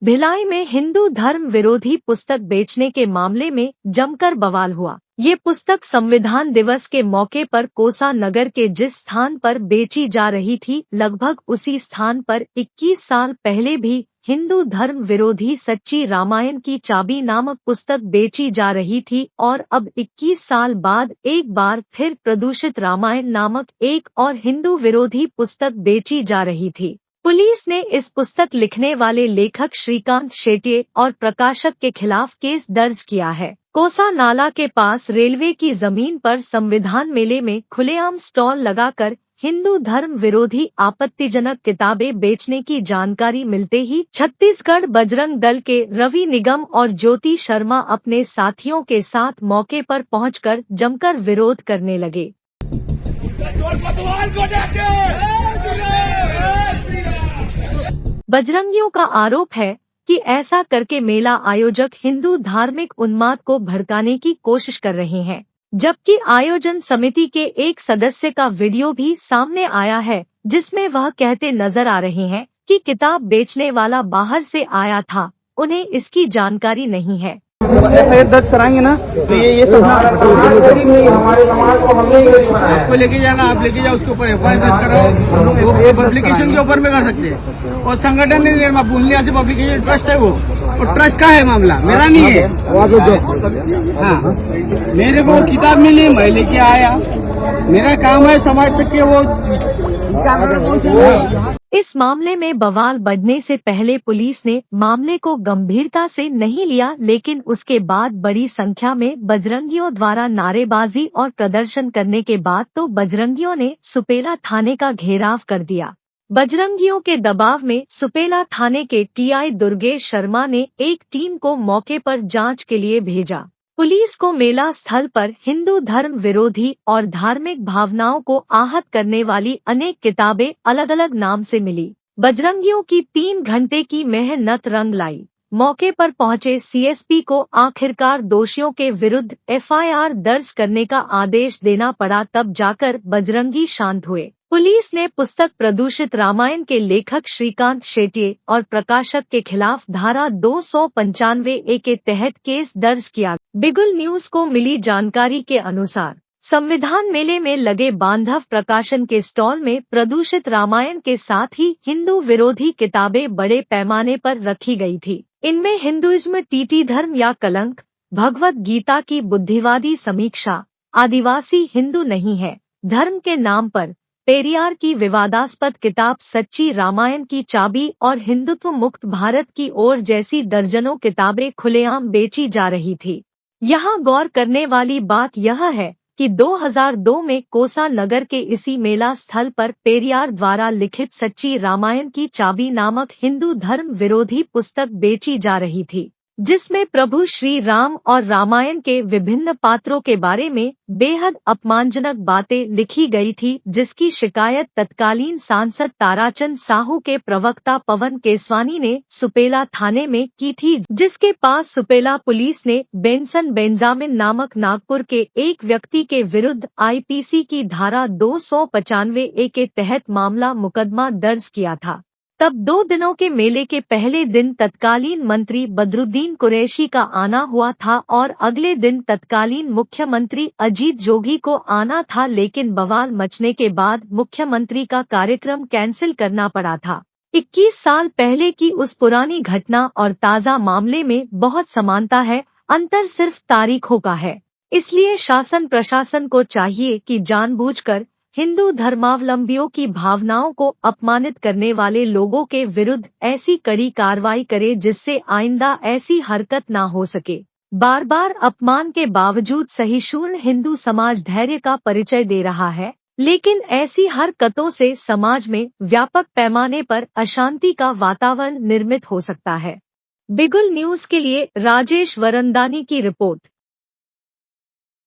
भिलाई में हिंदू धर्म विरोधी पुस्तक बेचने के मामले में जमकर बवाल हुआ। ये पुस्तक संविधान दिवस के मौके पर कोसा नगर के जिस स्थान पर बेची जा रही थी, लगभग उसी स्थान पर 21 साल पहले भी हिंदू धर्म विरोधी सच्ची रामायण की चाबी नामक पुस्तक बेची जा रही थी और अब 21 साल बाद एक बार फिर प्रदूषित रामायण नामक एक और हिंदू विरोधी पुस्तक बेची जा रही थी। पुलिस ने इस पुस्तक लिखने वाले लेखक श्रीकांत शेट्ये और प्रकाशक के खिलाफ केस दर्ज किया है। कोसा नाला के पास रेलवे की जमीन पर संविधान मेले में खुलेआम स्टॉल लगाकर हिंदू धर्म विरोधी आपत्तिजनक किताबें बेचने की जानकारी मिलते ही छत्तीसगढ़ बजरंग दल के रवि निगम और ज्योति शर्मा अपने साथियों के साथ मौके पर पहुंचकर जमकर विरोध करने लगे। बजरंगियों का आरोप है कि ऐसा करके मेला आयोजक हिंदू धार्मिक उन्माद को भड़काने की कोशिश कर रहे हैं, जबकि आयोजन समिति के एक सदस्य का वीडियो भी सामने आया है जिसमें वह कहते नजर आ रहे हैं कि किताब बेचने वाला बाहर से आया था, उन्हें इसकी जानकारी नहीं है। FIR दर्ज कराएंगे ना, तो ये सब हमारे समाज को हमने आपको लेके जाना, आप लेके जाओ, उसके ऊपर FIR दर्ज कराओ, वो पब्लिकेशन के ऊपर में कर सकते हैं। और संगठन ने पूर्णिया से पब्लिकेशन ट्रस्ट है वो, और ट्रस्ट का है मामला, मेरा नहीं है। हाँ, मेरे को किताब मिली, मैं लेके आया, मेरा काम है समाज तक के वो। इस मामले में बवाल बढ़ने से पहले पुलिस ने मामले को गंभीरता से नहीं लिया, लेकिन उसके बाद बड़ी संख्या में बजरंगियों द्वारा नारेबाजी और प्रदर्शन करने के बाद तो बजरंगियों ने सुपेला थाने का घेराव कर दिया। बजरंगियों के दबाव में सुपेला थाने के TI दुर्गेश शर्मा ने एक टीम को मौके पर जांच के लिए भेजा। पुलिस को मेला स्थल पर हिंदू धर्म विरोधी और धार्मिक भावनाओं को आहत करने वाली अनेक किताबें अलग अलग नाम से मिली। बजरंगियों की 3 घंटे की मेहनत रंग लाई। मौके पर पहुंचे CSP को आखिरकार दोषियों के विरुद्ध FIR दर्ज करने का आदेश देना पड़ा, तब जाकर बजरंगी शांत हुए। पुलिस ने पुस्तक प्रदूषित रामायण के लेखक श्रीकांत शेट्ये और प्रकाशक के खिलाफ धारा 295A के तहत केस दर्ज किया। बिगुल न्यूज को मिली जानकारी के अनुसार संविधान मेले में लगे बांधव प्रकाशन के स्टॉल में प्रदूषित रामायण के साथ ही हिंदू विरोधी किताबें बड़े पैमाने पर रखी गई थी। इनमें हिंदुइज्म टीटी धर्म या कलंक, भगवत गीता की बुद्धिवादी समीक्षा, आदिवासी हिंदू नहीं है धर्म के नाम पर, पेरियार की विवादास्पद किताब सच्ची रामायण की चाबी और हिंदुत्व मुक्त भारत की ओर जैसी दर्जनों किताबें खुलेआम बेची जा रही थी। यहाँ गौर करने वाली बात यह है कि 2002 में कोसा नगर के इसी मेला स्थल पर पेरियार द्वारा लिखित सच्ची रामायण की चाबी नामक हिंदू धर्म विरोधी पुस्तक बेची जा रही थी, जिसमें प्रभु श्री राम और रामायण के विभिन्न पात्रों के बारे में बेहद अपमानजनक बातें लिखी गई थी, जिसकी शिकायत तत्कालीन सांसद ताराचंद साहू के प्रवक्ता पवन केसवानी ने सुपेला थाने में की थी, जिसके पास सुपेला पुलिस ने बेंसन बेंजामिन नामक नागपुर के एक व्यक्ति के विरुद्ध IPC की धारा 295A के तहत मामला मुकदमा दर्ज किया था। तब 2 दिनों के मेले के पहले दिन तत्कालीन मंत्री बदरुद्दीन कुरैशी का आना हुआ था और अगले दिन तत्कालीन मुख्यमंत्री अजीत जोगी को आना था, लेकिन बवाल मचने के बाद मुख्यमंत्री का कार्यक्रम कैंसिल करना पड़ा था। 21 साल पहले की उस पुरानी घटना और ताज़ा मामले में बहुत समानता है, अंतर सिर्फ तारीखों का है। इसलिए शासन प्रशासन को चाहिए कि जानबूझकर हिंदू धर्मावलंबियों की भावनाओं को अपमानित करने वाले लोगों के विरुद्ध ऐसी कड़ी कार्रवाई करे जिससे आइंदा ऐसी हरकत ना हो सके। बार बार अपमान के बावजूद सहिष्णु हिंदू समाज धैर्य का परिचय दे रहा है, लेकिन ऐसी हरकतों से समाज में व्यापक पैमाने पर अशांति का वातावरण निर्मित हो सकता है। बिगुल न्यूज के लिए राजेश वरंदानी की रिपोर्ट।